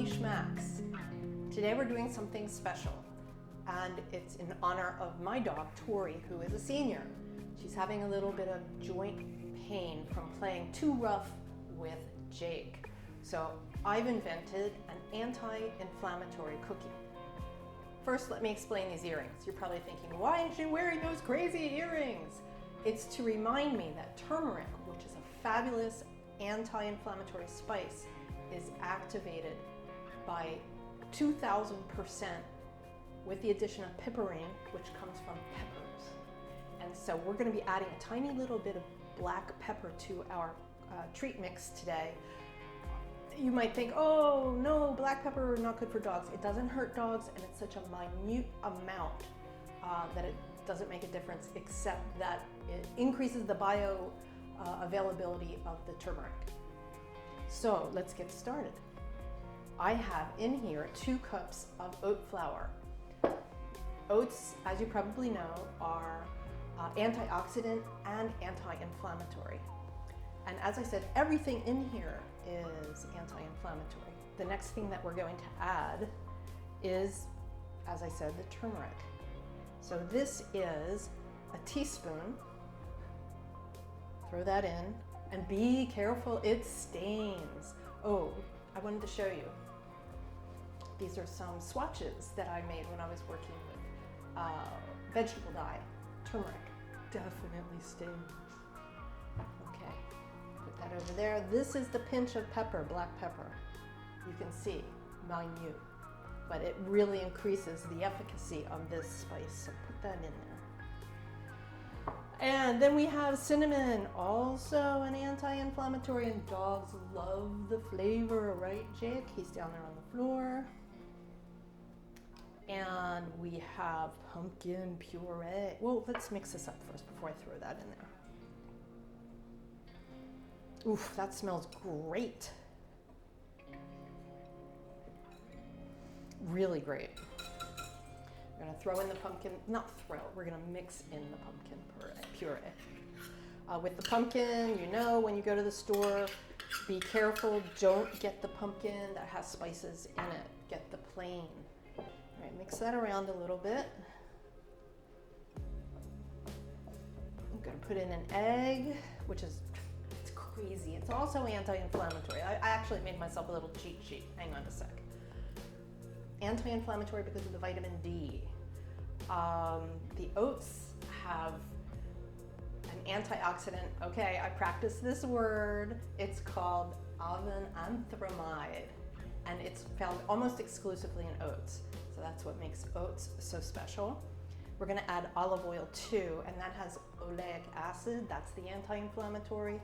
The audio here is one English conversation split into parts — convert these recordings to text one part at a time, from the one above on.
Doggy Schmacks. Today we're doing something special, and it's in honor of my dog, Tori, who is a senior. She's having a little bit of joint pain from playing too rough with Jake. So I've invented an anti-inflammatory cookie. First, let me explain these earrings. You're probably thinking, why is she wearing those crazy earrings? It's to remind me that turmeric, which is a fabulous anti-inflammatory spice, is activated by 2,000% with the addition of piperine, which comes from peppers. And so we're going to be adding a tiny little bit of black pepper to our treat mix today. You might think, oh no, black pepper is not good for dogs. It doesn't hurt dogs, and it's such a minute amount that it doesn't make a difference, except that it increases the availability of the turmeric. So let's get started. I have in here 2 cups of oat flour. Oats, as you probably know, are antioxidant and anti-inflammatory. And as I said, everything in here is anti-inflammatory. The next thing that we're going to add is, as I said, the turmeric. So this is a teaspoon. Throw that in, and be careful, it stains. Oh, I wanted to show you. These are some swatches that I made when I was working with vegetable dye. Turmeric definitely stains. Okay, put that over there. This is the pinch of pepper, black pepper. You can see, minute, but it really increases the efficacy of this spice, so put that in there. And then we have cinnamon, also an anti-inflammatory, and dogs love the flavor, right, Jake? He's down there on the floor. And we have pumpkin puree. Well, let's mix this up first before I throw that in there. Oof, that smells great. Really great. We're gonna throw in the pumpkin, we're gonna mix in the pumpkin puree. With the pumpkin, you know, when you go to the store, be careful, don't get the pumpkin that has spices in it. Get the plain. All right, mix that around a little bit. I'm gonna put in an egg, which is, it's crazy. It's also anti-inflammatory. I actually made myself a little cheat sheet. Hang on a sec. Anti-inflammatory because of the vitamin D. The oats have an antioxidant. Okay, I practiced this word. It's called anthramide, and it's found almost exclusively in oats. So that's what makes oats so special. We're gonna add olive oil too, and that has oleic acid. That's the anti-inflammatory.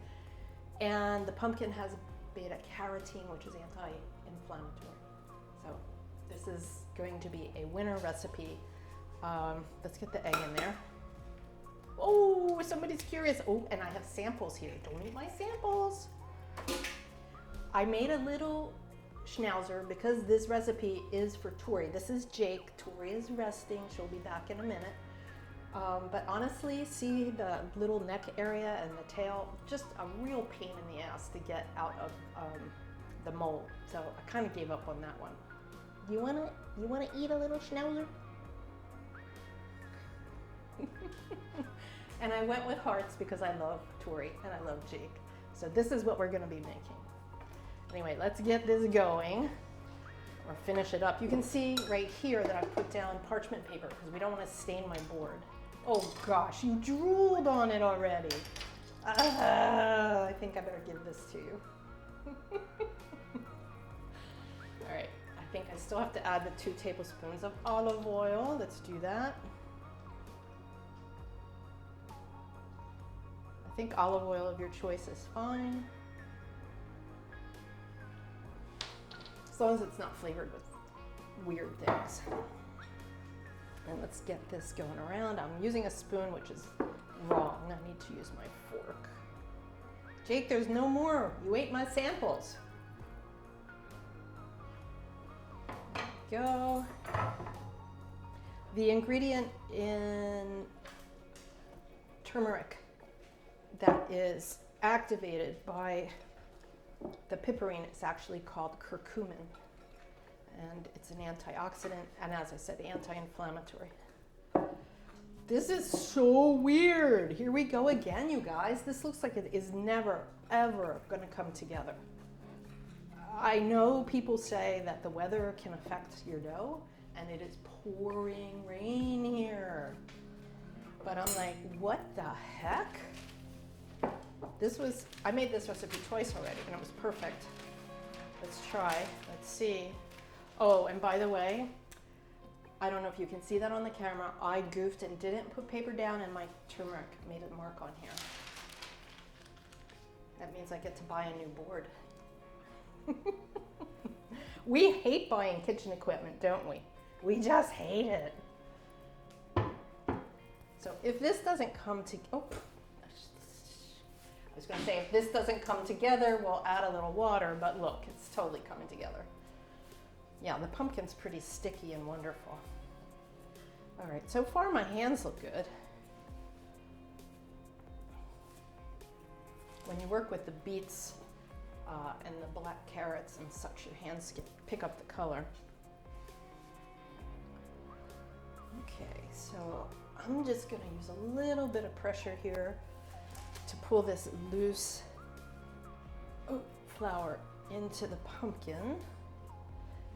And the pumpkin has beta-carotene, which is anti-inflammatory. So this is going to be a winner recipe. Let's get the egg in there. Oh, somebody's curious. Oh, and I have samples here. Don't eat my samples. I made a little schnauzer because this recipe is for Tori. This is Jake. Tori is resting. She'll be back in a minute. But honestly, see the little neck area and the tail, just a real pain in the ass to get out of the mold. So I kind of gave up on that one. You wanna eat a little schnauzer? And I went with hearts because I love Tori and I love Jake. So this is what we're gonna be making. Anyway, let's get this going or finish it up. You can see right here that I put down parchment paper because we don't want to stain my board. Oh gosh, you drooled on it already. I think I better give this to you. All right. I think I still have to add the 2 tablespoons of olive oil. Let's do that. I think olive oil of your choice is fine. As long as it's not flavored with weird things. And let's get this going around. I'm using a spoon, which is wrong. I need to use my fork. Jake, there's no more. You ate my samples. Go. The ingredient in turmeric that is activated by the piperine is actually called curcumin. and it's an antioxidant, and as I said, anti-inflammatory. This is so weird. Here we go again, you guys. This looks like it is never, ever going to come together. I know people say that the weather can affect your dough, and it is pouring rain here. But I'm like, what the heck? I made this recipe twice already, and it was perfect. Let's try, let's see. Oh, and by the way, I don't know if you can see that on the camera, I goofed and didn't put paper down, and my turmeric made a mark on here. That means I get to buy a new board. We hate buying kitchen equipment, don't we? We just hate it. So if this doesn't come to, I was gonna say, if this doesn't come together, we'll add a little water, but look, it's totally coming together. Yeah, the pumpkin's pretty sticky and wonderful. All right, so far my hands look good. When you work with the beets and the black carrots and such, your hands pick up the color. Okay, so I'm just gonna use a little bit of pressure here to pull this loose flour into the pumpkin.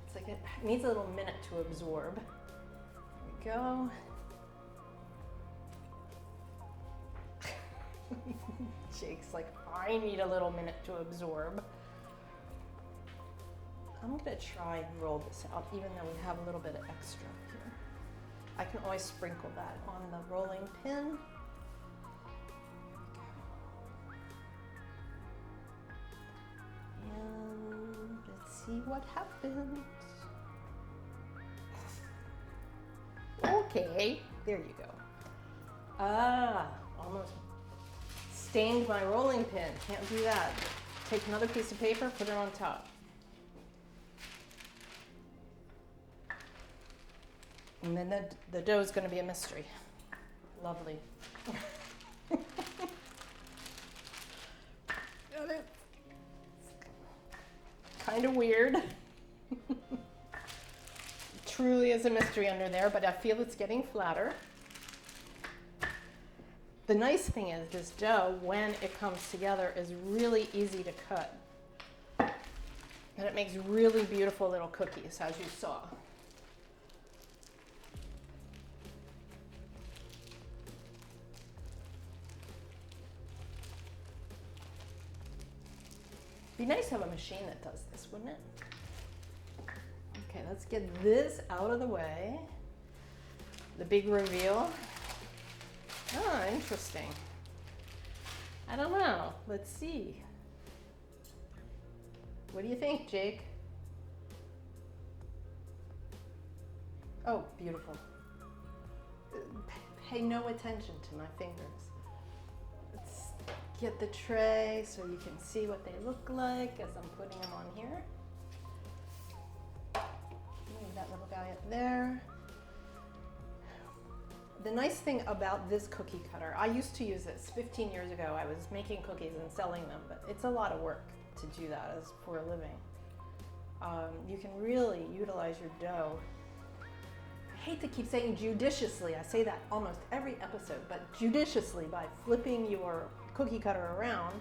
It's like it needs a little minute to absorb. There we go. Jake's like, I need a little minute to absorb. I'm gonna try and roll this out, even though we have a little bit of extra here. I can always sprinkle that on the rolling pin. And let's see what happens. Okay, there you go. Almost stained my rolling pin. Can't do that. Take another piece of paper, put it on top. And then the dough is going to be a mystery. Lovely. Got it. Kind of weird. Truly is a mystery under there, but I feel it's getting flatter. The nice thing is this dough, when it comes together, is really easy to cut. And it makes really beautiful little cookies, as you saw. Be nice to have a machine that does this, wouldn't it? Okay, let's get this out of the way. The big reveal. Oh, interesting. I don't know. Let's see. What do you think, Jake? Oh, beautiful. Pay no attention to my fingers. Let's get the tray so you can see what they look like as I'm putting them on here. Move that little guy up there. The nice thing about this cookie cutter, I used to use this 15 years ago. I was making cookies and selling them, but it's a lot of work to do that as for a living. You can really utilize your dough. I hate to keep saying judiciously. I say that almost every episode, but judiciously by flipping your cookie cutter around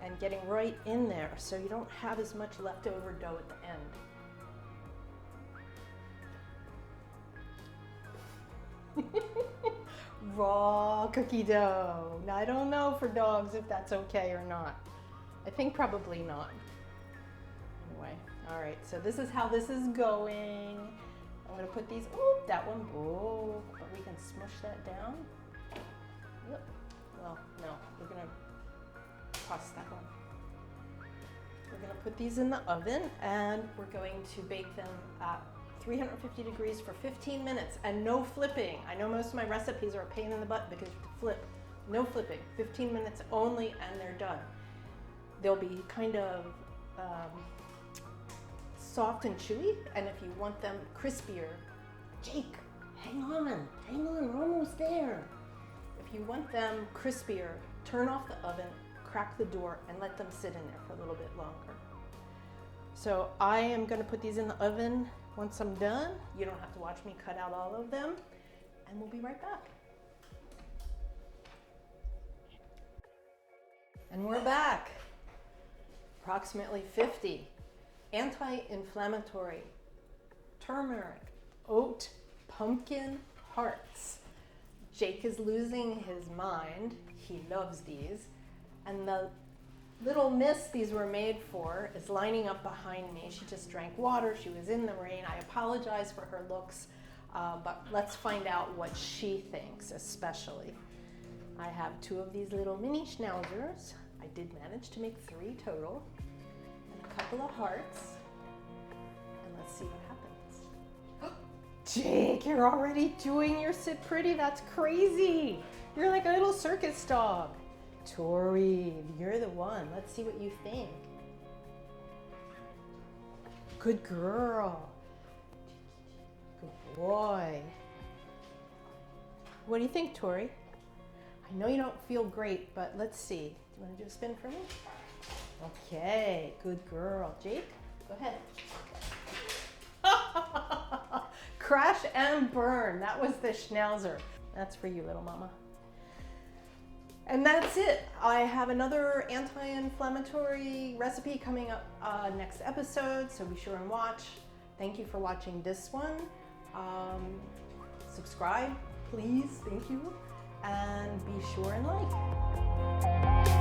and getting right in there so you don't have as much leftover dough at the end. Raw cookie dough. Now, I don't know for dogs if that's okay or not. I think probably not. Anyway, all right, so this is how this is going. I'm gonna put these, that one, but we can smush that down. Yep. Well, no, we're gonna toss that one. We're gonna put these in the oven and we're going to bake them at 350 degrees for 15 minutes and no flipping. I know most of my recipes are a pain in the butt because you have to flip. No flipping, 15 minutes only and they're done. They'll be kind of soft and chewy, and if you want them crispier, Jake, hang on, we're almost there. If you want them crispier, turn off the oven, crack the door, and let them sit in there for a little bit longer. So I am gonna put these in the oven once I'm done. You don't have to watch me cut out all of them, and we'll be right back. And we're back. Approximately 50 anti-inflammatory turmeric oat pumpkin hearts. Jake is losing his mind. He loves these. And the little miss these were made for is lining up behind me. She just drank water. She was in the rain. I apologize for her looks, but let's find out what she thinks especially. I have 2 of these little mini schnauzers. I did manage to make 3 total, and a couple of hearts. And let's see what happens. Jake, you're already doing your sit pretty. That's crazy. You're like a little circus dog. Tori, you're the one. Let's see what you think. Good girl. Good boy. What do you think, Tori? I know you don't feel great, but let's see. Do you want to do a spin for me? Okay, good girl. Jake, go ahead. Crash and burn. That was the schnauzer. That's for you, little mama. And that's it. I have another anti-inflammatory recipe coming up next episode, so be sure and watch. Thank you for watching this one. Subscribe, please. Thank you. And be sure and like.